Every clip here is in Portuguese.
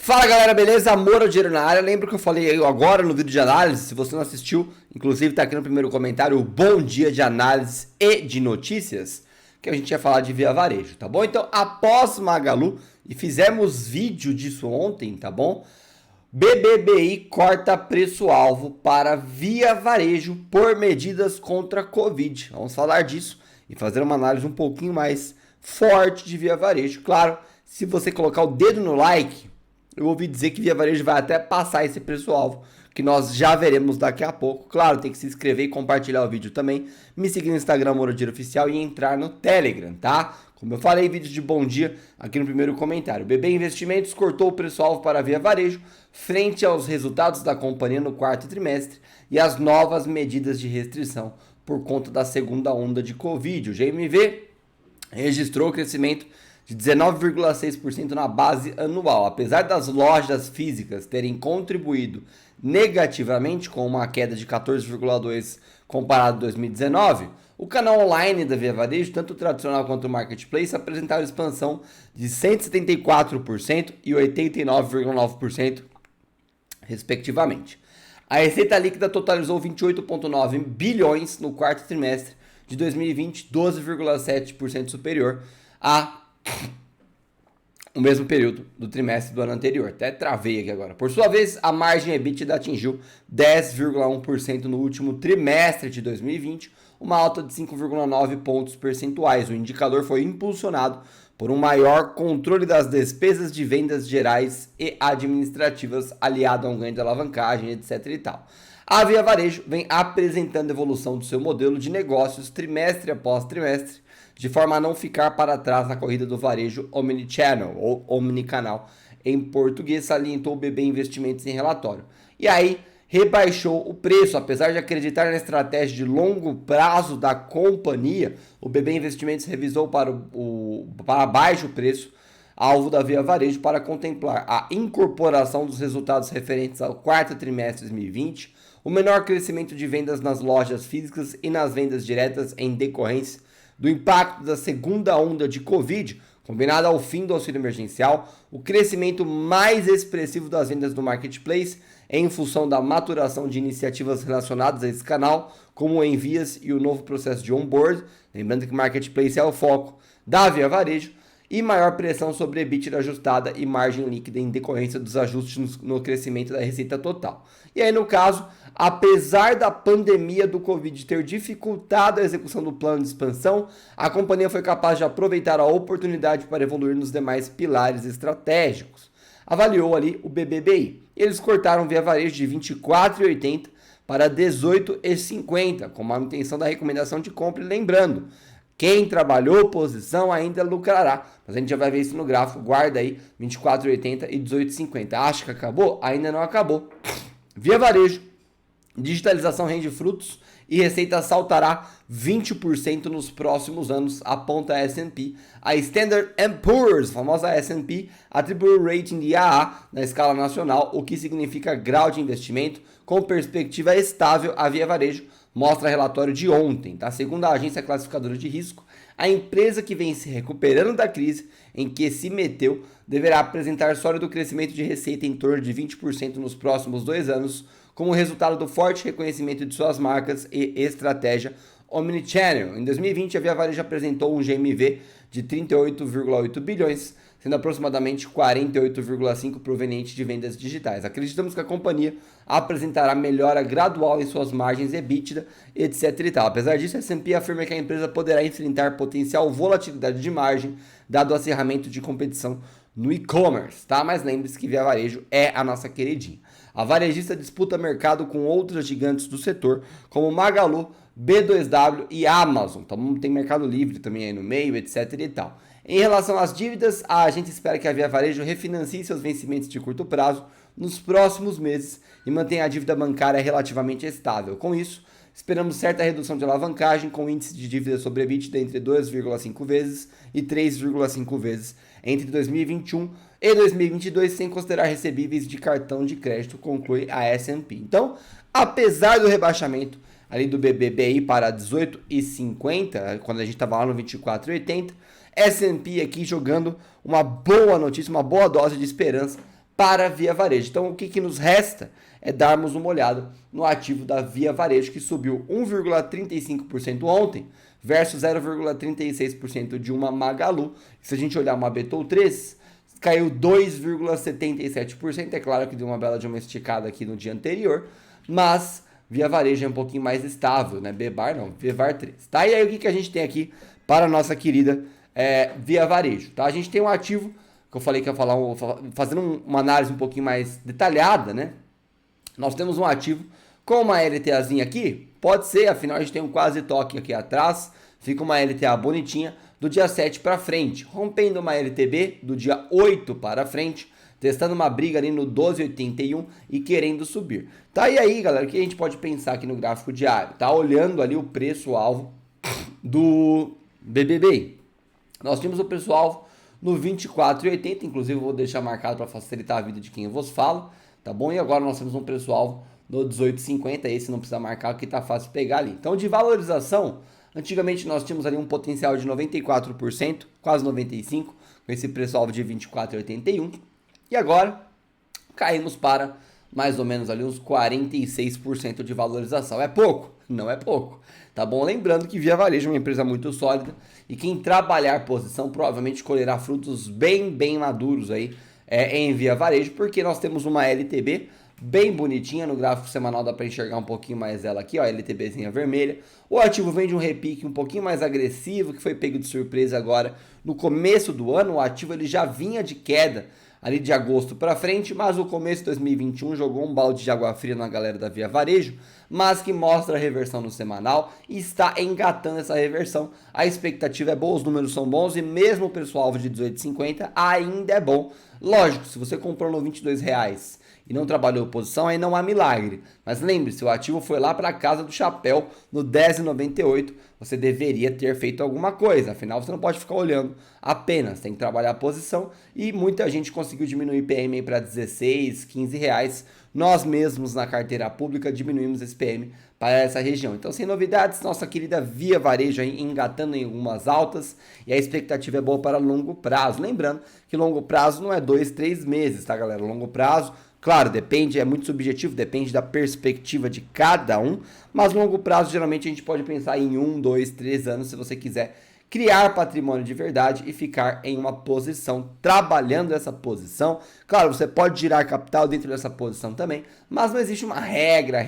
Fala galera, beleza? Moro Dinheiro na área. Lembra que eu falei agora no vídeo de análise? Se você não assistiu, inclusive tá aqui no primeiro comentário o bom dia de análise e de notícias, que a gente ia falar de Via Varejo, tá bom? Então, após Magalu, e fizemos vídeo disso ontem, tá bom? BBBI corta preço-alvo para Via Varejo por medidas contra a Covid. Vamos falar disso e fazer uma análise um pouquinho mais forte de Via Varejo. Claro, se você colocar o dedo no like, eu ouvi dizer que Via Varejo vai até passar esse preço-alvo, que nós já veremos daqui a pouco. Claro, tem que se inscrever e compartilhar o vídeo também. Me seguir no Instagram, Moro Dinheiro Oficial, e entrar no Telegram, tá? Como eu falei, vídeo de bom dia aqui no primeiro comentário. BB Investimentos cortou o preço-alvo para a Via Varejo frente aos resultados da companhia no quarto trimestre e as novas medidas de restrição por conta da segunda onda de Covid. O GMV registrou crescimento de 19,6% na base anual. Apesar das lojas físicas terem contribuído negativamente com uma queda de 14,2% comparado a 2019, o canal online da Via Varejo, tanto o tradicional quanto o marketplace, apresentaram expansão de 174% e 89,9% respectivamente. A receita líquida totalizou 28,9 bilhões no quarto trimestre de 2020, 12,7% superior a o mesmo período do trimestre do ano anterior. Até travei aqui agora. Por sua vez, a margem EBITDA atingiu 10,1% no último trimestre de 2020, uma alta de 5,9 pontos percentuais. O indicador foi impulsionado por um maior controle das despesas de vendas gerais e administrativas, aliado a um ganho de alavancagem, etc. e tal. A Via Varejo vem apresentando evolução do seu modelo de negócios trimestre após trimestre, de forma a não ficar para trás na corrida do varejo omnichannel, ou omnicanal em português, salientou o BB Investimentos em relatório. E aí, rebaixou o preço. Apesar de acreditar na estratégia de longo prazo da companhia, o BB Investimentos revisou para baixo o preço alvo da Via Varejo para contemplar a incorporação dos resultados referentes ao quarto trimestre de 2020, o menor crescimento de vendas nas lojas físicas e nas vendas diretas em decorrência do impacto da segunda onda de Covid, combinado ao fim do auxílio emergencial, o crescimento mais expressivo das vendas do marketplace em função da maturação de iniciativas relacionadas a esse canal, como o Envias e o novo processo de onboard, lembrando que o marketplace é o foco da Via Varejo, e maior pressão sobre EBITDA ajustada e margem líquida em decorrência dos ajustes no crescimento da receita total. E aí, no caso, apesar da pandemia do Covid ter dificultado a execução do plano de expansão, a companhia foi capaz de aproveitar a oportunidade para evoluir nos demais pilares estratégicos. Avaliou ali o BBBI. Eles cortaram Via Varejo de R$ 24,80 para R$ 18,50, com manutenção da recomendação de compra. E lembrando, quem trabalhou posição ainda lucrará. Mas a gente já vai ver isso no gráfico. Guarda aí, 24,80 e 18,50. Acha que acabou? Ainda não acabou. Via Varejo, digitalização rende frutos e receita saltará 20% nos próximos anos, aponta a S&P. A Standard & Poor's, famosa S&P, atribuiu o rating de AA na escala nacional, o que significa grau de investimento com perspectiva estável a Via Varejo, mostra relatório de ontem, tá? Segundo a agência classificadora de risco, a empresa que vem se recuperando da crise em que se meteu deverá apresentar sólido crescimento de receita em torno de 20% nos próximos 2 anos, como resultado do forte reconhecimento de suas marcas e estratégia omnichannel. Em 2020, a Via Varejo apresentou um GMV de 38,8 bilhões, sendo aproximadamente 48,5 proveniente de vendas digitais. Acreditamos que a companhia apresentará melhora gradual em suas margens EBITDA, etc. e tal. Apesar disso, a S&P afirma que a empresa poderá enfrentar potencial volatilidade de margem, dado o acirramento de competição no e-commerce, tá? Mas lembre-se que Via Varejo é a nossa queridinha. A varejista disputa mercado com outras gigantes do setor, como Magalu, B2W e Amazon. Então tem Mercado Livre também aí no meio, etc. e tal. Em relação às dívidas, a gente espera que a Via Varejo refinancie seus vencimentos de curto prazo nos próximos meses e mantenha a dívida bancária relativamente estável. Com isso, esperamos certa redução de alavancagem, com índice de dívida sobre EBITDA entre 2,5 vezes e 3,5 vezes entre 2021 e 2022, sem considerar recebíveis de cartão de crédito, conclui a S&P. Então, apesar do rebaixamento ali do BBBI para 18,50, quando a gente estava lá no 24,80, S&P aqui jogando uma boa notícia, uma boa dose de esperança para a Via Varejo. Então, o que nos resta é darmos uma olhada no ativo da Via Varejo, que subiu 1,35% ontem, versus 0,36% de uma Magalu. Se a gente olhar uma Betul3, caiu 2,77%. É claro que deu uma bela de uma esticada aqui no dia anterior, mas Via Varejo é um pouquinho mais estável, né? Bebar não, Vevar3. Tá? E aí o que a gente tem aqui para a nossa querida Via Varejo? Tá? A gente tem um ativo que eu falei que ia falar, fazendo uma análise um pouquinho mais detalhada, né? Nós temos um ativo com uma LTAzinha aqui, pode ser, afinal a gente tem um quase toque aqui atrás, fica uma LTA bonitinha do dia 7 para frente, rompendo uma LTB do dia 8 para frente, testando uma briga ali no 12,81 e querendo subir. Tá, e aí, galera, o que a gente pode pensar aqui no gráfico diário? Tá olhando ali o preço-alvo do BBB. Nós tínhamos o preço-alvo no 24,80, inclusive eu vou deixar marcado para facilitar a vida de quem eu vos falo, tá bom? E agora nós temos um preço-alvo no 18,50, esse não precisa marcar, que tá fácil pegar ali. Então, de valorização, antigamente nós tínhamos ali um potencial de 94%, quase 95%, com esse preço-alvo de 24,81, e agora caímos para mais ou menos ali uns 46% de valorização. É pouco? Não é pouco. Tá bom? Lembrando que Via Varejo é uma empresa muito sólida e quem trabalhar posição provavelmente colherá frutos bem maduros aí em Via Varejo, porque nós temos uma LTB bem bonitinha, no gráfico semanal dá para enxergar um pouquinho mais ela aqui, ó, LTBzinha vermelha. O ativo vem de um repique um pouquinho mais agressivo, que foi pego de surpresa agora no começo do ano. O ativo ele já vinha de queda ali de agosto para frente, mas o começo de 2021 jogou um balde de água fria na galera da Via Varejo, mas que mostra a reversão no semanal e está engatando essa reversão. A expectativa é boa, os números são bons e mesmo o preço-alvo de 18,50 ainda é bom. Lógico, se você comprou no R$22 e não trabalhou posição, aí não há milagre. Mas lembre-se, o ativo foi lá para a casa do chapéu no 10,98. Você deveria ter feito alguma coisa. Afinal, você não pode ficar olhando apenas. Tem que trabalhar a posição. E muita gente conseguiu diminuir PM para 16, 15 reais. Nós mesmos na carteira pública diminuímos esse PM para essa região. Então, sem novidades, nossa querida Via Varejo aí engatando em algumas altas. E a expectativa é boa para longo prazo. Lembrando que longo prazo não é 2, 3 meses, tá, galera? Longo prazo, claro, depende, é muito subjetivo, depende da perspectiva de cada um, mas longo prazo geralmente a gente pode pensar em 1, 2, 3 anos se você quiser criar patrimônio de verdade e ficar em uma posição, trabalhando essa posição. Claro, você pode girar capital dentro dessa posição também, mas não existe uma regra.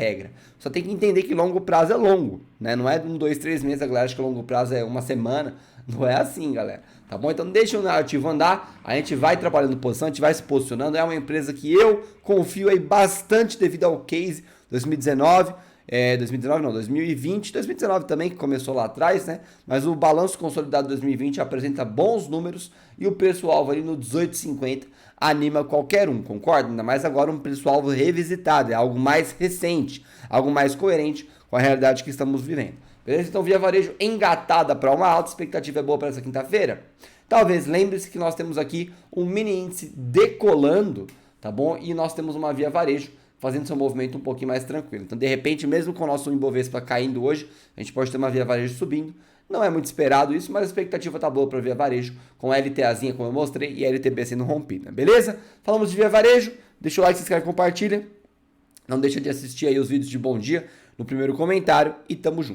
Só tem que entender que longo prazo é longo, né? Não é 1, 2, 3 meses, a galera acha que longo prazo é uma semana. Não é assim, galera. Tá bom? Então deixa o narrativo andar, a gente vai trabalhando posição, a gente vai se posicionando. É uma empresa que eu confio aí bastante devido ao case 2019. 2020, 2019 também, que começou lá atrás, né? Mas o balanço consolidado 2020 apresenta bons números e o preço-alvo ali no 18,50 anima qualquer um, concorda? Ainda mais agora um preço-alvo revisitado, é algo mais recente, algo mais coerente com a realidade que estamos vivendo. Beleza? Então, Via Varejo engatada para uma alta, expectativa é boa para essa quinta-feira? Talvez, lembre-se que nós temos aqui um mini índice decolando, tá bom? E nós temos uma Via Varejo fazendo seu movimento um pouquinho mais tranquilo. Então, de repente, mesmo com o nosso Ibovespa caindo hoje, a gente pode ter uma Via Varejo subindo. Não é muito esperado isso, mas a expectativa tá boa para Via Varejo, com a LTAzinha, como eu mostrei, e a LTB sendo rompida, beleza? Falamos de Via Varejo, deixa o like, se inscreve, compartilha. Não deixa de assistir aí os vídeos de bom dia no primeiro comentário e tamo junto.